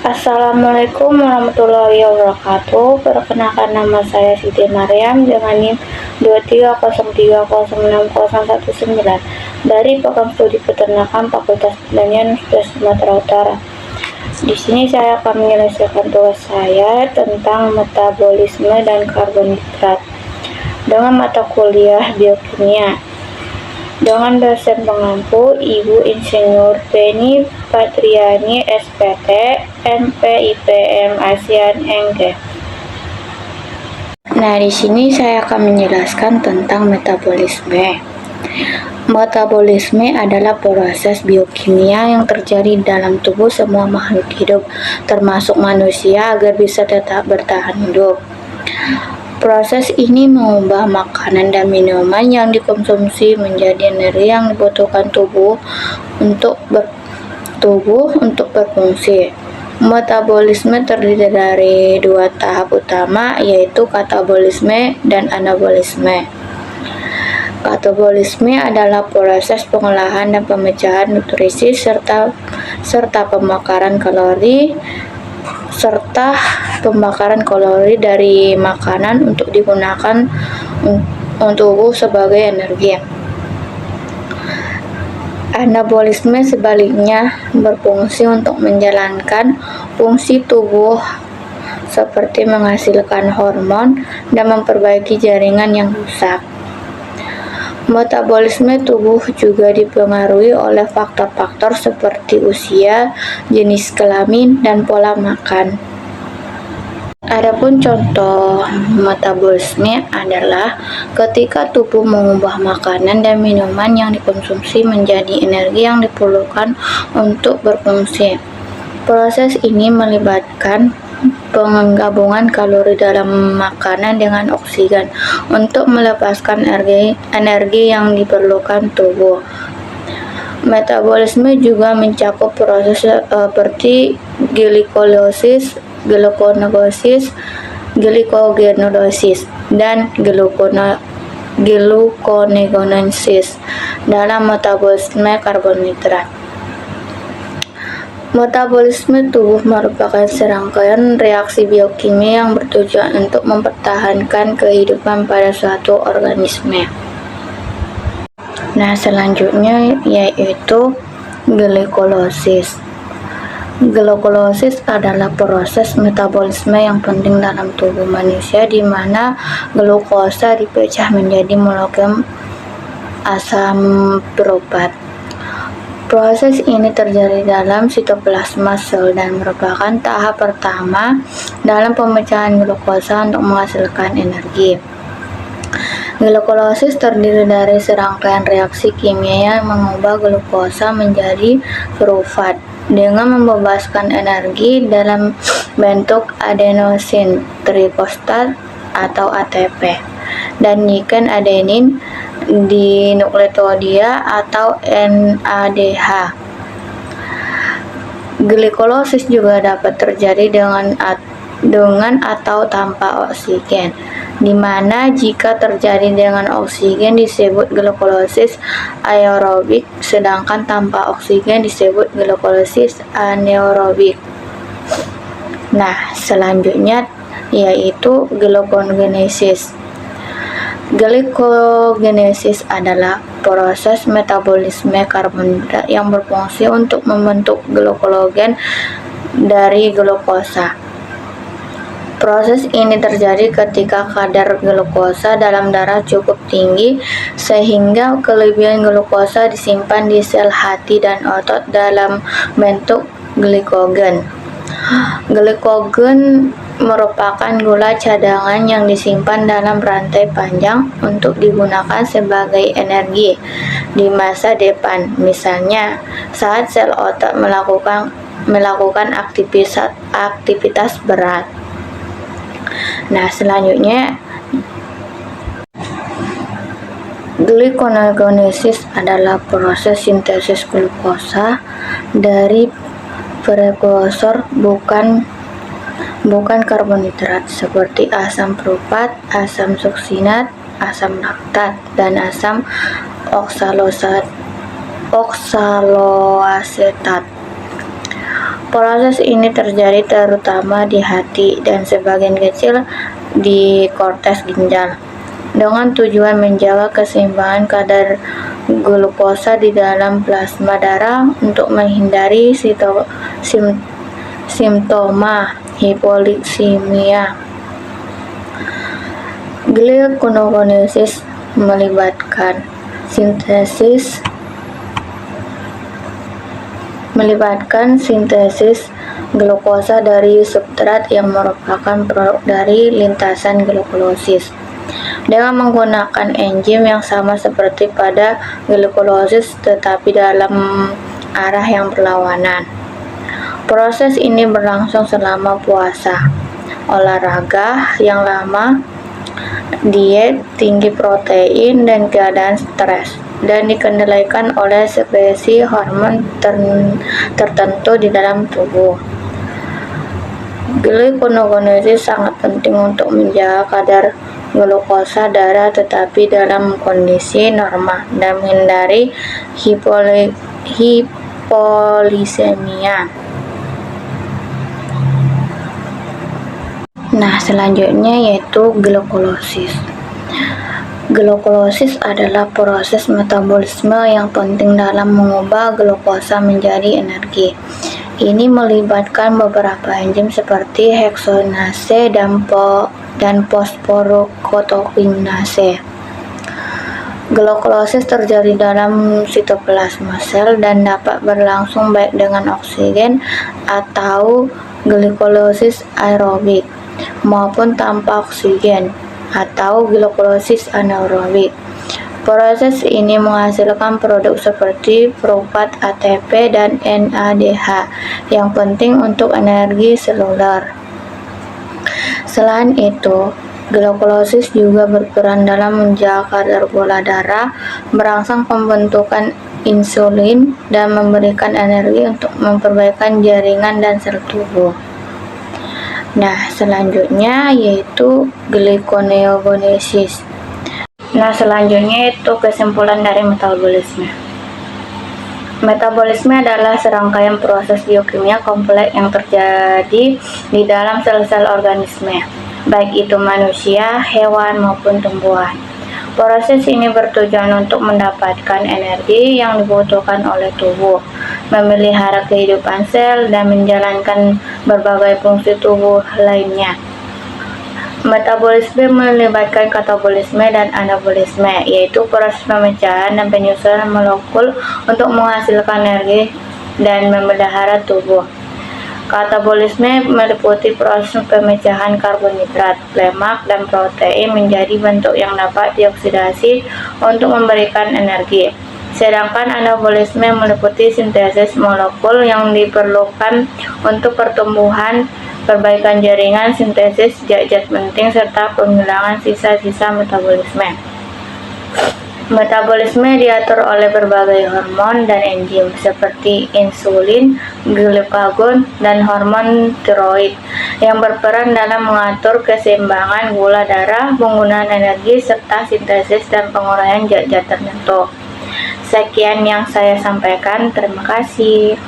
Assalamualaikum warahmatullahi wabarakatuh. Perkenalkan, nama saya Siti Maryam dengan NIM 2303060119 dari Program Studi Peternakan Fakultas Pertanian Universitas Sumatera Utara. Di sini saya akan menyelesaikan tugas saya tentang metabolisme dan karbohidrat dengan mata kuliah biokimia dengan dosen pengampu Ibu Insinyur Penny Patriani SPT MPIPM ASEAN NG. Nah, di sini saya akan menjelaskan tentang metabolisme. Metabolisme adalah proses biokimia yang terjadi dalam tubuh semua makhluk hidup, termasuk manusia, agar bisa tetap bertahan hidup. Proses ini mengubah makanan dan minuman yang dikonsumsi menjadi energi yang dibutuhkan tubuh untuk berfungsi. Metabolisme terdiri dari dua tahap utama, yaitu katabolisme dan anabolisme. Katabolisme adalah proses pengolahan dan pemecahan nutrisi serta pembakaran kalori dari makanan untuk digunakan untuk tubuh sebagai energi. Anabolisme sebaliknya berfungsi untuk menjalankan fungsi tubuh seperti menghasilkan hormon dan memperbaiki jaringan yang rusak. Metabolisme tubuh juga dipengaruhi oleh faktor-faktor seperti usia, jenis kelamin, dan pola makan. Adapun contoh metabolisme adalah ketika tubuh mengubah makanan dan minuman yang dikonsumsi menjadi energi yang diperlukan untuk berfungsi. Proses ini melibatkan penggabungan kalori dalam makanan dengan oksigen untuk melepaskan energi yang diperlukan tubuh. Metabolisme juga mencakup proses seperti glikolisis, gluconeogenesis, dan gluconeogenesis dalam metabolisme karbohidrat. Metabolisme tubuh merupakan serangkaian reaksi biokimia yang bertujuan untuk mempertahankan kehidupan pada suatu organisme. Nah, selanjutnya yaitu glikolisis. Glikolisis adalah proses metabolisme yang penting dalam tubuh manusia, di mana glukosa dipecah menjadi molekul asam propat. Proses ini terjadi dalam sitoplasma sel dan merupakan tahap pertama dalam pemecahan glukosa untuk menghasilkan energi. Glikolisis terdiri dari serangkaian reaksi kimia yang mengubah glukosa menjadi pirufat dengan membebaskan energi dalam bentuk adenosin trifosfat atau ATP dan niken adenin dinukleotida atau NADH. Glikolisis juga dapat terjadi dengan atau tanpa oksigen, di mana jika terjadi dengan oksigen disebut glikolisis aerobik, sedangkan tanpa oksigen disebut glikolisis anaerobik. Nah, selanjutnya yaitu gluconeogenesis. Gluconeogenesis adalah proses metabolisme karbohidrat yang berfungsi untuk membentuk glukogen dari glukosa. Proses ini terjadi ketika kadar glukosa dalam darah cukup tinggi sehingga kelebihan glukosa disimpan di sel hati dan otot dalam bentuk glikogen. Glikogen merupakan gula cadangan yang disimpan dalam rantai panjang untuk digunakan sebagai energi di masa depan, misalnya saat sel otot melakukan aktivitas berat. Nah, selanjutnya gluconeogenesis adalah proses sintesis glukosa dari prekursor bukan karbohidrat seperti asam propat, asam suksinat, asam laktat, dan asam oksaloasetat. Proses ini terjadi terutama di hati dan sebagian kecil di korteks ginjal, dengan tujuan menjaga keseimbangan kadar glukosa di dalam plasma darah untuk menghindari simptoma hipogliksemia. Gluconeogenesis melibatkan sintesis glukosa dari substrat yang merupakan produk dari lintasan glukolosis dengan menggunakan enzim yang sama seperti pada glukolosis tetapi dalam arah yang berlawanan. Proses ini berlangsung selama puasa, olahraga yang lama, diet tinggi protein, dan keadaan stres, dan dikendalikan oleh sekresi hormon tertentu di dalam tubuh. Gluconeogenesis sangat penting untuk menjaga kadar glukosa darah tetapi dalam kondisi normal dan menghindari hipogliksemia. Nah, selanjutnya yaitu glukolosis. Glukolosis adalah proses metabolisme yang penting dalam mengubah glukosa menjadi energi. Ini melibatkan beberapa enzim seperti heksokinase dan fosforokotokinase. Glukolosis terjadi dalam sitoplasma sel dan dapat berlangsung baik dengan oksigen atau glukolosis aerobik maupun tanpa oksigen atau glukolosis anaerobik. Proses ini menghasilkan produk seperti fosfat ATP dan NADH yang penting untuk energi seluler. Selain itu, glukolosis juga berperan dalam menjaga kadar gula darah, merangsang pembentukan insulin, dan memberikan energi untuk memperbaikan jaringan dan sel tubuh. Nah, selanjutnya yaitu gluconeogenesis. Nah, selanjutnya itu kesimpulan dari metabolisme. Metabolisme adalah serangkaian proses biokimia kompleks yang terjadi di dalam sel-sel organisme, baik itu manusia, hewan, maupun tumbuhan. Proses ini bertujuan untuk mendapatkan energi yang dibutuhkan oleh tubuh, memelihara kehidupan sel, dan menjalankan berbagai fungsi tubuh lainnya. Metabolisme melibatkan katabolisme dan anabolisme, yaitu proses pemecahan dan penyusunan molekul untuk menghasilkan energi dan memelihara tubuh. Katabolisme meliputi proses pemecahan karbohidrat, lemak, dan protein menjadi bentuk yang dapat dioksidasi untuk memberikan energi. Sedangkan anabolisme meliputi sintesis molekul yang diperlukan untuk pertumbuhan, perbaikan jaringan, sintesis zat-zat penting, serta penghilangan sisa-sisa metabolisme. Metabolisme diatur oleh berbagai hormon dan enzim seperti insulin, glukagon, dan hormon tiroid yang berperan dalam mengatur keseimbangan gula darah, penggunaan energi, serta sintesis dan penguraian zat-zat tertentu. Sekian yang saya sampaikan, terima kasih.